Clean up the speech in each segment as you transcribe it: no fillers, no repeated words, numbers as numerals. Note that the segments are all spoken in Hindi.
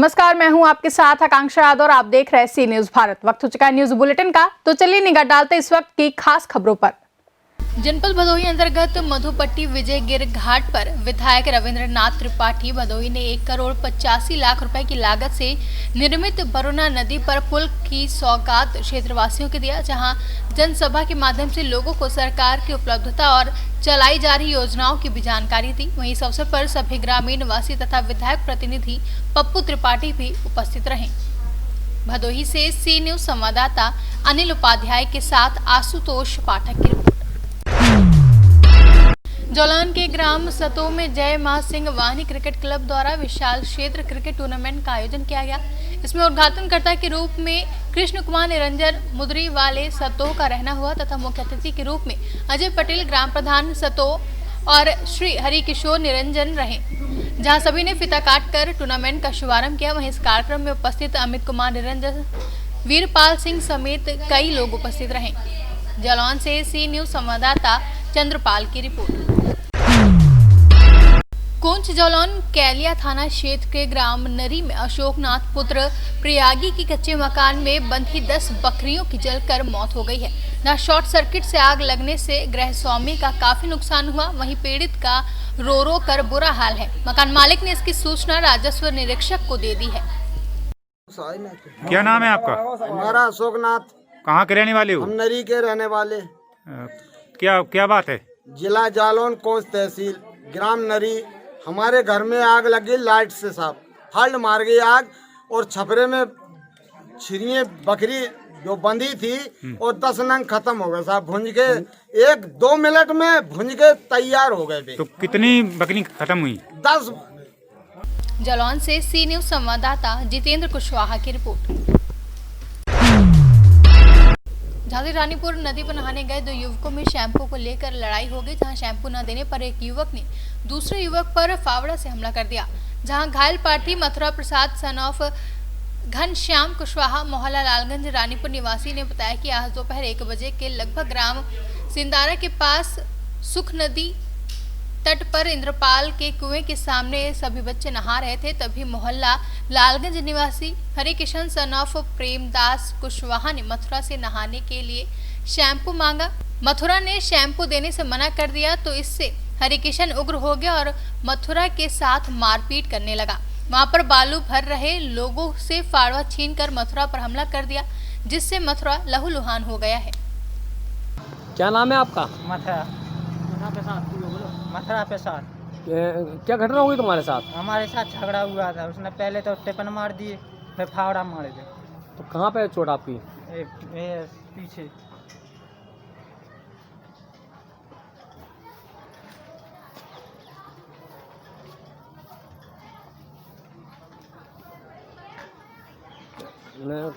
नमस्कार, मैं हूं आपके साथ आकांक्षा यादव और आप देख रहे हैं सी न्यूज भारत। वक्त हो चुका है न्यूज बुलेटिन का, तो चलिए निगाह डालते इस वक्त की खास खबरों पर। जनपद भदोही अंतर्गत मधुपट्टी विजयगिर घाट पर विधायक रविंद्रनाथ त्रिपाठी भदोही ने 1,85,00,000 रुपए की लागत से निर्मित बरुना नदी पर पुल की सौगात क्षेत्रवासियों को दिया, जहां जनसभा के माध्यम से लोगों को सरकार की उपलब्धता और चलाई जा रही योजनाओं की भी जानकारी दी। वहीं इस अवसर पर सभी ग्रामीण निवासी तथा विधायक प्रतिनिधि पप्पू त्रिपाठी भी उपस्थित रहे। भदोही से सी न्यूज संवाददाता अनिल उपाध्याय के साथ आशुतोष पाठक की रिपोर्ट। जौलान के ग्राम सतो में जय मां सिंह वाहिनी क्रिकेट क्लब द्वारा विशाल क्षेत्र क्रिकेट टूर्नामेंट का आयोजन किया गया। इसमें उद्घाटनकर्ता के रूप में कृष्ण कुमार निरंजन मुद्री वाले सतो का रहना हुआ तथा मुख्य अतिथि के रूप में अजय पटेल ग्राम प्रधान सतो और श्री हरिकिशोर निरंजन रहे, जहां सभी ने फीता काटकर टूर्नामेंट का शुभारंभ किया। वहीं इस कार्यक्रम में उपस्थित अमित कुमार निरंजन, वीरपाल सिंह समेत कई लोग उपस्थित रहे। जौलान से सी न्यूज संवाददाता चंद्रपाल की रिपोर्ट। कोंच जौलान कैलिया थाना क्षेत्र के ग्राम नरी में अशोकनाथ पुत्र प्रयागी की कच्चे मकान में बंधी 10 बकरियों की जलकर मौत हो गई है। जहां शॉर्ट सर्किट से आग लगने से गृह स्वामी का काफी नुकसान हुआ, वहीं पीड़ित का रो कर बुरा हाल है। मकान मालिक ने इसकी सूचना राजस्व निरीक्षक को दे दी है। क्या नाम है आपका? हमारा अशोकनाथ। कहाँ के रहने वाले हो? हम नरी के रहने वाले। क्या बात है? जिला जालौन, कोंच तहसील, ग्राम नरी। हमारे घर में आग लगी लाइट से, साहब फल्ट मार गई आग, और छपरे में छिरिये बकरी जो बंधी थी और 10 नंग खत्म हो गए साहब, भुंज के 1-2 मिनट में भुंज के तैयार हो गए। तो कितनी बकरी खत्म हुई? 10। जौलान से सी न्यूज संवाददाता जितेंद्र कुशवाहा की रिपोर्ट। झांसी रानीपुर नदी पर नहाने गए 2 युवकों में शैम्पू को लेकर लड़ाई हो गई, जहां शैम्पू न देने पर एक युवक ने दूसरे युवक पर फावड़ा से हमला कर दिया। जहां घायल पार्थी मथुरा प्रसाद सन ऑफ घनश्याम कुशवाहा मोहल्ला लालगंज रानीपुर निवासी ने बताया कि आज दोपहर 1 बजे के लगभग ग्राम सिंदारा के पास सुख नदी तट पर इंद्रपाल के कुएं के सामने सभी बच्चे नहा रहे थे। तभी मोहल्ला लालगंज निवासी हरिकिशन सन ऑफ प्रेमदास कुशवाहा ने मथुरा से नहाने के लिए शैम्पू मांगा। मथुरा ने शैम्पू देने से मना कर दिया, तो इससे हरिकिशन उग्र हो गया और मथुरा के साथ मारपीट करने लगा। वहां पर बालू भर रहे लोगों से फाड़वा छीनकर मथुरा पर हमला कर दिया, जिससे मथुरा लहूलुहान हो गया है। क्या नाम है आपका? मथुरा प्रसाद। क्या घटना हुई तुम्हारे साथ? हमारे साथ झगड़ा हुआ था। उसने पहले तो टिपन मार दिए, फिर फावड़ा मारे थे। तो कहाँ पे चोट आपकी? पीछे।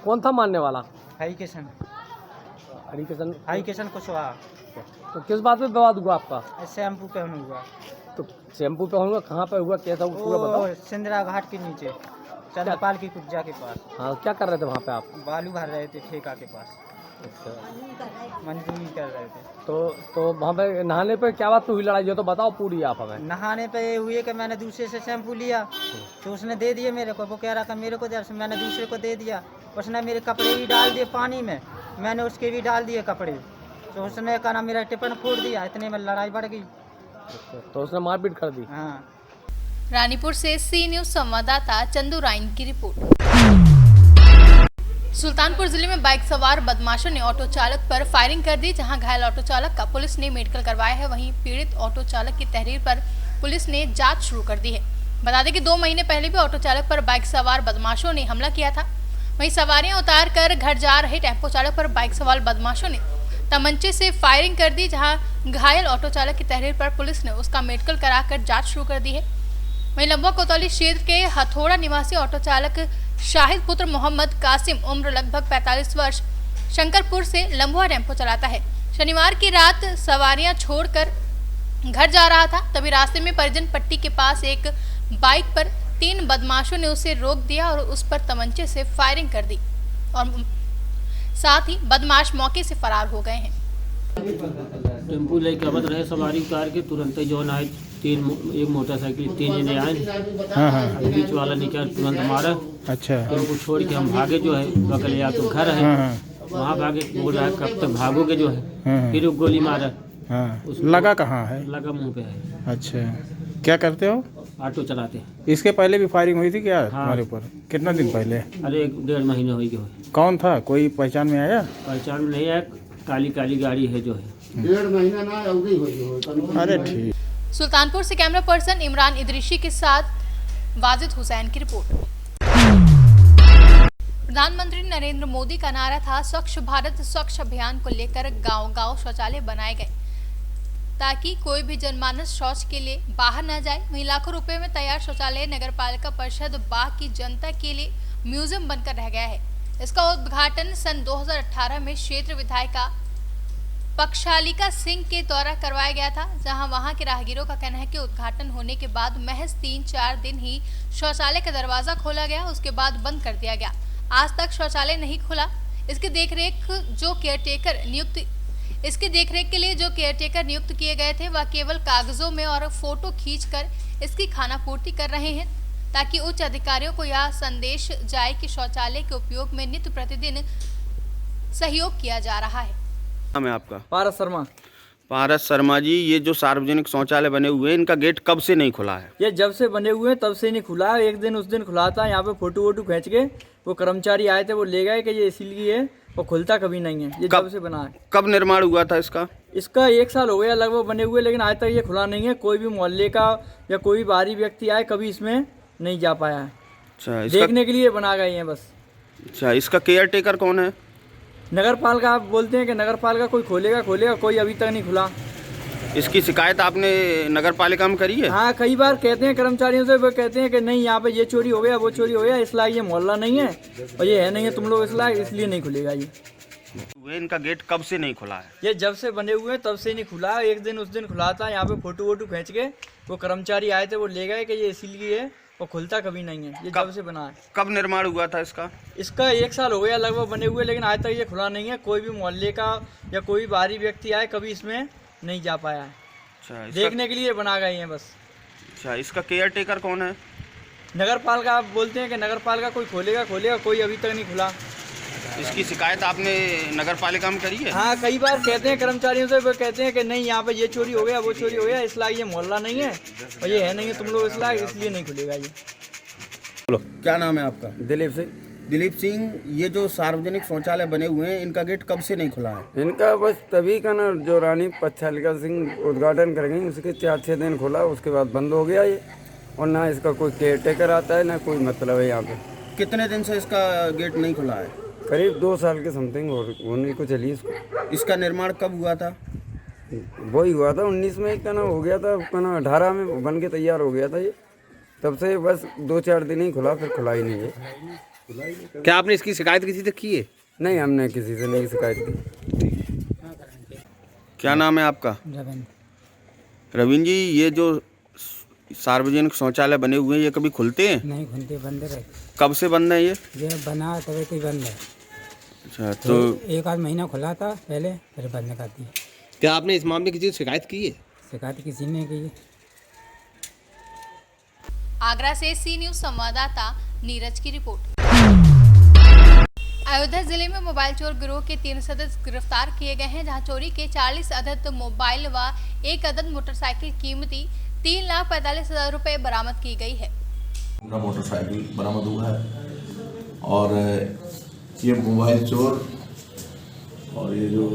कौन था मारने वाला? हरिकिशन कुशवाहा। तो किस बात पे विवाद हुआ आपका? शैम्पू पे हुआ। तो शैम्पू पे हुआ, कहाँ पे हुआ, कैसा हुआ पूरा बताओ। सिंदरा घाट के नीचे चंद्रपाल की कुज्जा के पास। हाँ, क्या कर रहे थे वहाँ पे आप? बालू भर रहे थे ठेका के पास। अच्छा, मजदूरी कर रहे थे। तो वहाँ पे नहाने पे क्या बात हुई लड़ाई? जो तो बताओ पूरी आप हमें। नहाने पे ये हुई कि मैंने दूसरे से शैम्पू लिया, तो उसने दे दिए मेरे को। वो कह रहा था मेरे को दे, मैंने दूसरे को दे दिया। उसने मेरे कपड़े भी डाल दिए पानी में, मैंने उसके भी डाल दिए कपड़े। तो उसने कहा मेरा टिफिन फोड़ दिया, इतने में लड़ाई बढ़ गई। तो उसने मारपीट कर दी। हाँ। रानीपुर से सी न्यूज संवाददाता चंदू राइन की रिपोर्ट। सुल्तानपुर जिले में बाइक सवार बदमाशों ने ऑटो चालक पर फायरिंग कर दी, जहां घायल ऑटो चालक का पुलिस ने मेडिकल करवाया है। वहीं पीड़ित ऑटो चालक की तहरीर पर पुलिस ने जांच शुरू कर दी है। बता दें कि 2 महीने पहले भी ऑटो चालक पर बाइक सवार बदमाशों ने हमला किया था। वहीं सवारियां उतार कर घर जा रहे टेम्पो चालक पर बाइक सवार बदमाशों ने तमंचे से फायरिंग कर दी, जहां घायल ऑटो चालक की तहरीर पर पुलिस ने उसका मेडिकल कराकर जांच शुरू कर दी है। वहीं लंबुआ कोतवाली क्षेत्र के हथौड़ा निवासी ऑटो चालक शाहिद पुत्र मोहम्मद कासिम उम्र लगभग 45 वर्ष शंकरपुर से लंबुआ टेम्पो चलाता है। शनिवार की रात सवारियां छोड़कर घर जा रहा था, तभी रास्ते में परिजन पट्टी के पास एक बाइक पर 3 बदमाशों ने उसे रोक दिया और उस पर तमंचे से फायरिंग कर दी और साथ ही बदमाश मौके से फरार हो गए हैं। टेम्पू लेके आवत रहे सवारी उतार के तुरंत ही जौन आए एक मोटरसाइकिल 3 जने आए। हाँ हाँ। बीच वाला निकल तुरंत मारा। अच्छा। टेम्पू छोड़ के हम भागे जो है बकले या तो घर है हाँ हाँ। वहाँ भागे, बोल रहा है कब तक भागोगे जो है। हाँ। फिर वो गोली मारा। हाँ। उसको लगा कहाँ है? लगा मुंह पे है। अच्छा, क्या करते हो? ऑटो चलाते। इसके पहले भी फायरिंग हुई थी क्या हाँ। हमारे ऊपर? कितना दिन पहले? अरे 1.5 महीने हुई जो है। कौन था, कोई पहचान में आया? पहचान में नहीं है, काली काली गाड़ी है जो है। 1.5 महीना ना अरे ठीक। सुल्तानपुर से कैमरा पर्सन इमरान इदरीशी के साथ वाजिद हुसैन की रिपोर्ट। प्रधानमंत्री नरेंद्र मोदी का नारा था स्वच्छ भारत स्वच्छ अभियान को लेकर गांव-गांव शौचालय बनाए गए ताकि कोई भी जनमानस शौच के लिए बाहर न जाए। वहीं लाखों रुपए में तैयार शौचालय नगरपालिका परिषद बाग की जनता के लिए म्यूजियम बनकर रह गया है। इसका उद्घाटन सन 2018 में क्षेत्र विधायिका पक्षालिका सिंह के द्वारा करवाया गया था, जहां वहां के राहगीरों का कहना है कि उद्घाटन होने के बाद महज 3-4 दिन ही शौचालय का दरवाजा खोला गया, उसके बाद बंद कर दिया गया। आज तक शौचालय नहीं खुला। इसकी देखरेख के लिए जो केयरटेकर नियुक्त किए गए थे वह केवल कागजों में और फोटो खींचकर इसकी खानापूर्ति कर रहे हैं, ताकि उच्च अधिकारियों को यह संदेश जाए कि शौचालय के उपयोग में नित्य प्रतिदिन सहयोग किया जा रहा है। नाम है आपका? पारस शर्मा। पारस शर्मा जी, ये जो सार्वजनिक शौचालय बने हुए हैं इनका गेट कब से नहीं खुला है? ये जब से बने हुए हैं तब से नहीं खुला है। एक दिन उस दिन खुला था, यहाँ पे फोटो वोटो खींच के वो कर्मचारी आए थे, वो ले गए कि ये इसीलिए है, वो खुलता कभी नहीं है। ये जब से बना है। कब निर्माण हुआ था इसका? इसका 1 साल हो गया लगभग बने हुए, लेकिन आज तक ये खुला नहीं है। कोई भी मोहल्ले का या कोई भी बाहरी व्यक्ति आए कभी इसमें नहीं जा पाया है। अच्छा, देखने के लिए बना गए हैं बस। अच्छा, इसका केयर टेकर कौन है? नगर पालिका। आप बोलते हैं कि नगर पालिका कोई खोलेगा, कोई अभी तक नहीं खुला। इसकी शिकायत आपने नगर पालिका में करी है? हाँ, कई बार कहते हैं कर्मचारियों से, वो कहते हैं कि नहीं यहाँ पे ये चोरी हो गया, वो चोरी हो गया, इसलिए ये मोहल्ला नहीं है और ये है नहीं है तुम लोग, इसलिए नहीं खुलेगा ये। इनका गेट कब से नहीं खुला है? ये जब से बने हुए हैं तब से नहीं खुला। एक दिन उस दिन खुला था, यहाँ पे फोटो वोटो खींच के वो कर्मचारी आए थे, वो ले गए कि ये इसीलिए है, वो खुलता कभी नहीं है। ये जब से बना है। कब निर्माण हुआ था इसका? इसका 1 साल हो गया लगभग बने हुए, लेकिन आज तक ये खुला नहीं है। कोई भी मोहल्ले का या कोई भी बाहरी व्यक्ति आए कभी इसमें नहीं जा पाया है। अच्छा, देखने के लिए बना गए हैं बस। अच्छा, इसका केयर टेकर कौन है? नगर पालिका। आप बोलते हैं कि नगर पालिका कोई खोलेगा, कोई अभी तक नहीं खुला। इसकी शिकायत आपने नगर पालिका में करी है? हाँ, कई बार कहते हैं कर्मचारियों से, वो कहते हैं कि नहीं यहाँ पे ये चोरी हो गया, वो चोरी हो गया, इसलिए ये मोहल्ला नहीं है और ये है नहीं है तुम लोग, इसलिए नहीं खुलेगा ये। बोलो, क्या नाम है आपका? दिलीप सिंह। दिलीप सिंह, ये जो सार्वजनिक शौचालय बने हुए हैं इनका गेट कब से नहीं खुला है? इनका बस तभी का ना, जो रानी पक्षालिका सिंह उद्घाटन करेंगे उसके 4-6 दिन खुला, उसके बाद बंद हो गया ये। और ना इसका कोई केयर टेकर आता है, ना कोई मतलब है यहाँ पे। कितने दिन से इसका गेट नहीं खुला है? करीब 2 साल के समथिंग होने को चली इसको। इसका निर्माण कब हुआ था? वही हुआ था 19 में का ना, हो गया था का ना, 18 में बन के तैयार हो गया था ये। तब से बस 2-4 दिन ही खुला, फिर खुला ही नहीं है। क्या आपने इसकी शिकायत किसी से की है? नहीं, हमने किसी से नहीं शिकायत की। क्या नाम है आपका? रविंद्र जी, ये जो सार्वजनिक शौचालय बने हुए हैं ये कभी खुलते हैं? नहीं खुलते, बंद रहे। कब से बंद है ये? बना तभी कोई बंद है। अच्छा, तो 1 आध महीना खुला था पहले, फिर बंद कर दी। क्या आपने इस मामले की किसी से शिकायत की है? शिकायत किसी ने की है। आगरा से सी न्यूज संवाददाता नीरज की रिपोर्ट। अयोध्या जिले में मोबाइल चोर गिरोह के 3 सदस्य गिरफ्तार किए गए हैं, जहां चोरी के 40 अदद मोबाइल व 1 अदद मोटरसाइकिल कीमती 3,45,000 रुपए बरामद की गई है। मोटरसाइकिल बरामद हुआ है और ये मोबाइल चोर और ये जो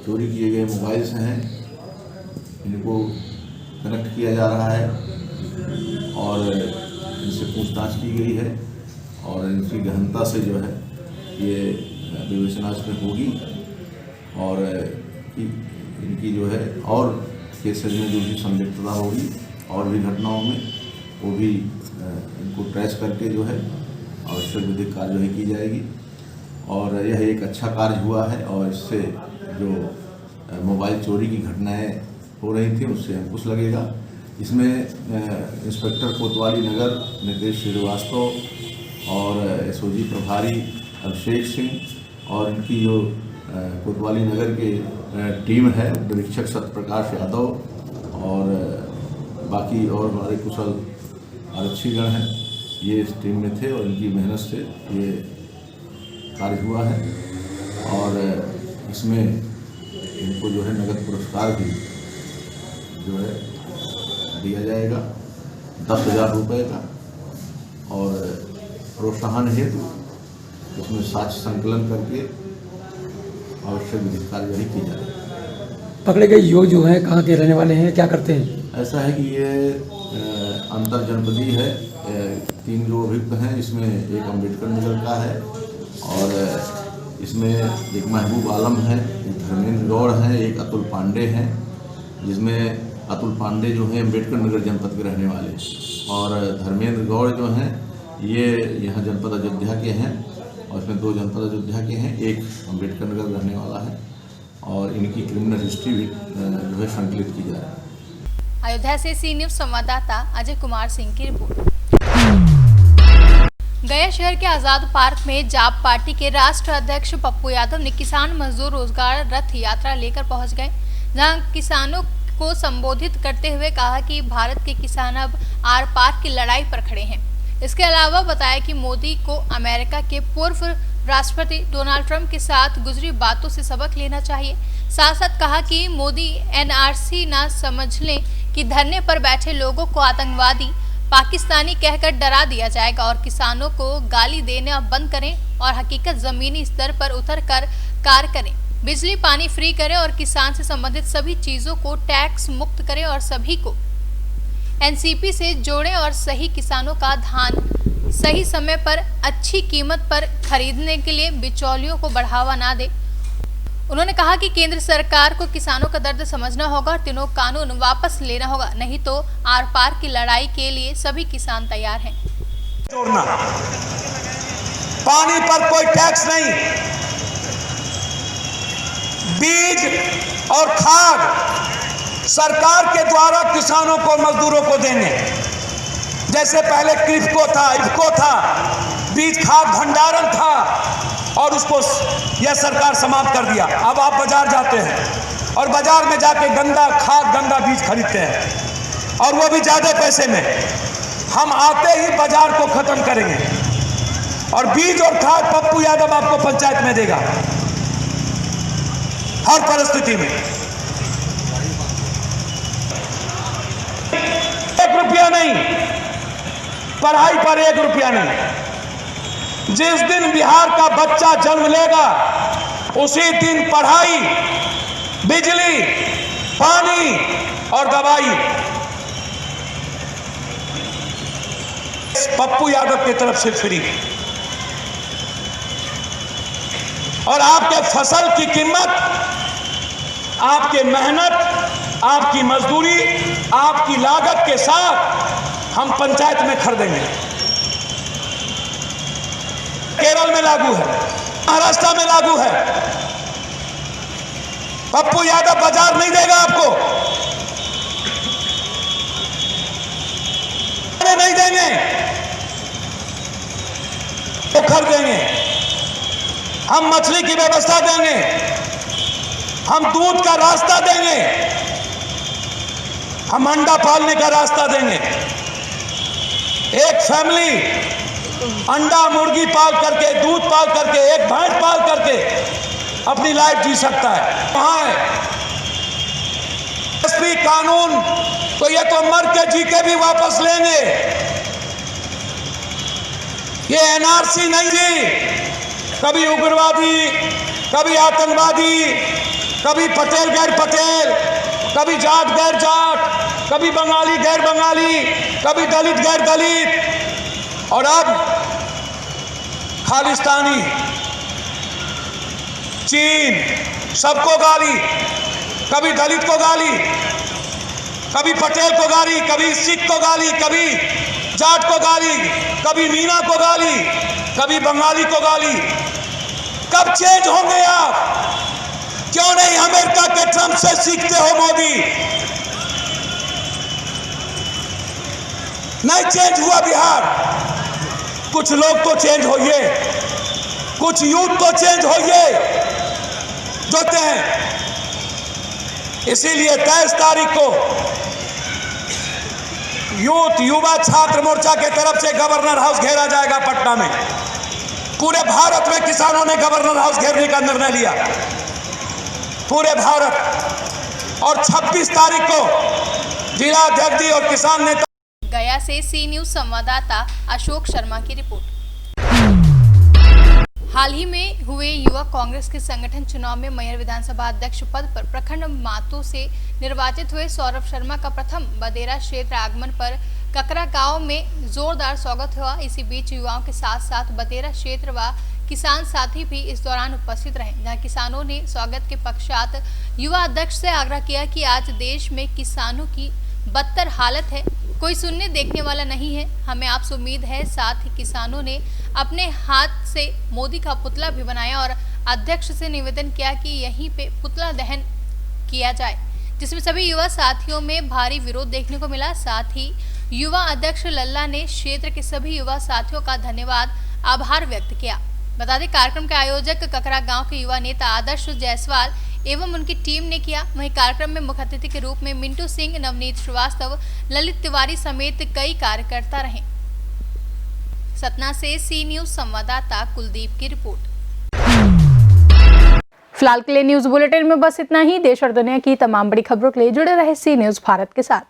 चोरी किए गए मोबाइल्स हैं इनको कनेक्ट किया जा रहा है और इनसे पूछताछ की गई है और इनकी गहनता से जो है ये विवेचना इसमें होगी और इनकी जो है और केसेज में जो भी संदिग्धता होगी और भी घटनाओं में वो भी इनको ट्रेस करके जो है आवश्यक विधिक कार्यवाही की जाएगी। और यह एक अच्छा कार्य हुआ है और इससे जो मोबाइल चोरी की घटनाएं हो रही थी उससे अंकुश लगेगा। इसमें इंस्पेक्टर कोतवाली नगर नितेश श्रीवास्तव और एसओजी प्रभारी अभिषेक सिंह और इनकी जो कोतवाली नगर के टीम है, निरीक्षक सत्यप्रकाश यादव और बाकी और हमारे कुशल आरक्षीगण हैं, ये इस टीम में थे और इनकी मेहनत से ये कार्य हुआ है। और इसमें इनको जो है नगद पुरस्कार भी जो है दिया जाएगा 10,000 रुपये का, और प्रोत्साहन हेतु उसमें साक्ष्य संकलन करके आवश्यक विधिक कार्यवाही की जाए। पकड़े गए युवक जो हैं कहाँ के रहने वाले हैं, क्या करते हैं? ऐसा है कि ये अंतर जनपदी है। 3 जो अभियुक्त हैं इसमें एक अम्बेडकर नगर का है और इसमें एक महबूब आलम है, एक धर्मेंद्र गौड़ हैं, एक अतुल पांडे हैं, जिसमें अतुल पांडे जो हैं अम्बेडकर नगर जनपद के रहने वाले, और धर्मेंद्र गौड़ जो हैं ये यहाँ जनपद अयोध्या के हैं, और इसमें 2 जनपद अयोध्या के हैं, एक अम्बेडकर नगर रहने वाला है, और इनकी क्रिमिनल हिस्ट्री भी जो है संकलित की जा रही है। अयोध्या से सी न्यूज संवाददाता अजय कुमार सिंह की रिपोर्ट। गया शहर के आजाद पार्क में जाप पार्टी के राष्ट्र अध्यक्ष पप्पू यादव ने किसान मजदूर रोजगार रथ यात्रा लेकर पहुंच गए, जहां किसानों को संबोधित करते हुए कहा कि भारत के किसान अब आर पार की लड़ाई पर खड़े हैं। इसके अलावा बताया कि मोदी को अमेरिका के पूर्व राष्ट्रपति डोनाल्ड ट्रंप के साथ गुजरी बातों से सबक लेना चाहिए। साथ साथ कहा कि मोदी एनआरसी ना समझ लें कि धरने पर बैठे लोगों को आतंकवादी पाकिस्तानी कहकर डरा दिया जाएगा, और किसानों को गाली देना बंद करें और हकीकत जमीनी स्तर पर उतर कर कार्य करें। बिजली पानी फ्री करें और किसान से संबंधित सभी चीजों को टैक्स मुक्त करें और सभी को एनसीपी से जोड़ें और सही किसानों का धान सही समय पर अच्छी कीमत पर खरीदने के लिए बिचौलियों को बढ़ावा ना दे। उन्होंने कहा कि केंद्र सरकार को किसानों का दर्द समझना होगा और तीनों कानून वापस लेना होगा, नहीं तो आर पार की लड़ाई के लिए सभी किसान तैयार हैं। जोड़ना, पानी पर कोई टैक्स नहीं, बीज और खाद सरकार के द्वारा किसानों को मजदूरों को देंगे। जैसे पहले क्रिप्को था, इफ्को था, बीज खाद भंडारण था और उसको यह सरकार समाप्त कर दिया। अब आप बाजार जाते हैं और बाजार में जाके गंदा खाद गंदा बीज खरीदते हैं और वो भी ज़्यादा पैसे में। हम आते ही बाजार को खत्म करेंगे और बीज और खाद पप्पू यादव आपको पंचायत में देगा हर परिस्थिति में। 1 रुपया नहीं, पढ़ाई पर 1 रुपया नहीं। जिस दिन बिहार का बच्चा जन्म लेगा उसी दिन पढ़ाई, बिजली, पानी और दवाई पप्पू यादव की तरफ से फ्री। और आपके फसल की कीमत, आपके मेहनत, आपकी मजदूरी, आपकी लागत के साथ हम पंचायत में खरीदेंगे। केरल में लागू है, महाराष्ट्र में लागू है। पप्पू यादव बाजार नहीं देगा आपको, नहीं देंगे तो खरीदेंगे। हम मछली की व्यवस्था देंगे, हम दूध का रास्ता देंगे, हम अंडा पालने का रास्ता देंगे। एक फैमिली अंडा मुर्गी पाल करके, दूध पाल करके, एक भैंस पाल करके अपनी लाइफ जी सकता है। वहां है एसपी कानून, तो ये तो मर के जी के भी वापस लेंगे। ये एनआरसी नहीं जी, कभी उग्रवादी, कभी आतंकवादी, कभी पटेल गैर पटेल, कभी जाट गैर जाट, कभी बंगाली गैर बंगाली, कभी दलित गैर दलित, और अब खालिस्तानी, चीन, सबको गाली। कभी दलित को गाली, कभी पटेल को गाली, कभी सिख को गाली, कभी जाट को गाली, कभी मीना को गाली, कभी बंगाली को गाली। कब चेंज होंगे आप? क्यों नहीं अमेरिका के ट्रंप से सीखते हो मोदी? नहीं चेंज हुआ बिहार। कुछ लोग तो चेंज होइए, कुछ यूथ तो चेंज होइए। जोते हैं। इसीलिए 23 तारीख को युवा छात्र मोर्चा के तरफ से गवर्नर हाउस घेरा जाएगा पटना में। पूरे भारत में किसानों ने गवर्नर हाउस घेरने का निर्णय लिया, पूरे भारत। और 26 तारीख को जिला अध्यक्ष और किसान नेता। गया से सी न्यूज संवाददाता अशोक शर्मा की रिपोर्ट। हाल ही में हुए युवा कांग्रेस के संगठन चुनाव में मैहर विधानसभा अध्यक्ष पद पर प्रखंड मातों से निर्वाचित हुए सौरभ शर्मा का प्रथम बदेरा क्षेत्र आगमन पर ककरा गांव में जोरदार स्वागत हुआ। इसी बीच युवाओं के साथ साथ बदेरा क्षेत्र व किसान साथी भी इस दौरान उपस्थित रहे, जहां किसानों ने स्वागत के पश्चात युवा अध्यक्ष से आग्रह किया कि आज देश में किसानों की बदतर हालत है, कोई सुनने देखने वाला नहीं है, हमें आपसे उम्मीद है। साथ ही किसानों ने अपने हाथ से मोदी का पुतला भी बनाया और अध्यक्ष से निवेदन किया कि यहीं पे पुतला दहन किया जाए, जिसमें सभी युवा साथियों में भारी विरोध देखने को मिला। साथ ही युवा अध्यक्ष लल्ला ने क्षेत्र के सभी युवा साथियों का धन्यवाद आभार व्यक्त किया। बता दें, कार्यक्रम के आयोजक ककरा गांव के युवा नेता आदर्श जायसवाल एवं उनकी टीम ने किया। वहीं कार्यक्रम में मुख्य अतिथि के रूप में मिंटू सिंह, नवनीत श्रीवास्तव, ललित तिवारी समेत कई कार्यकर्ता रहे। सतना से सी न्यूज संवाददाता कुलदीप की रिपोर्ट। फिलहाल के लिए न्यूज बुलेटिन में बस इतना ही। देश और दुनिया की तमाम बड़ी खबरों के लिए जुड़े रहे सी न्यूज भारत के साथ।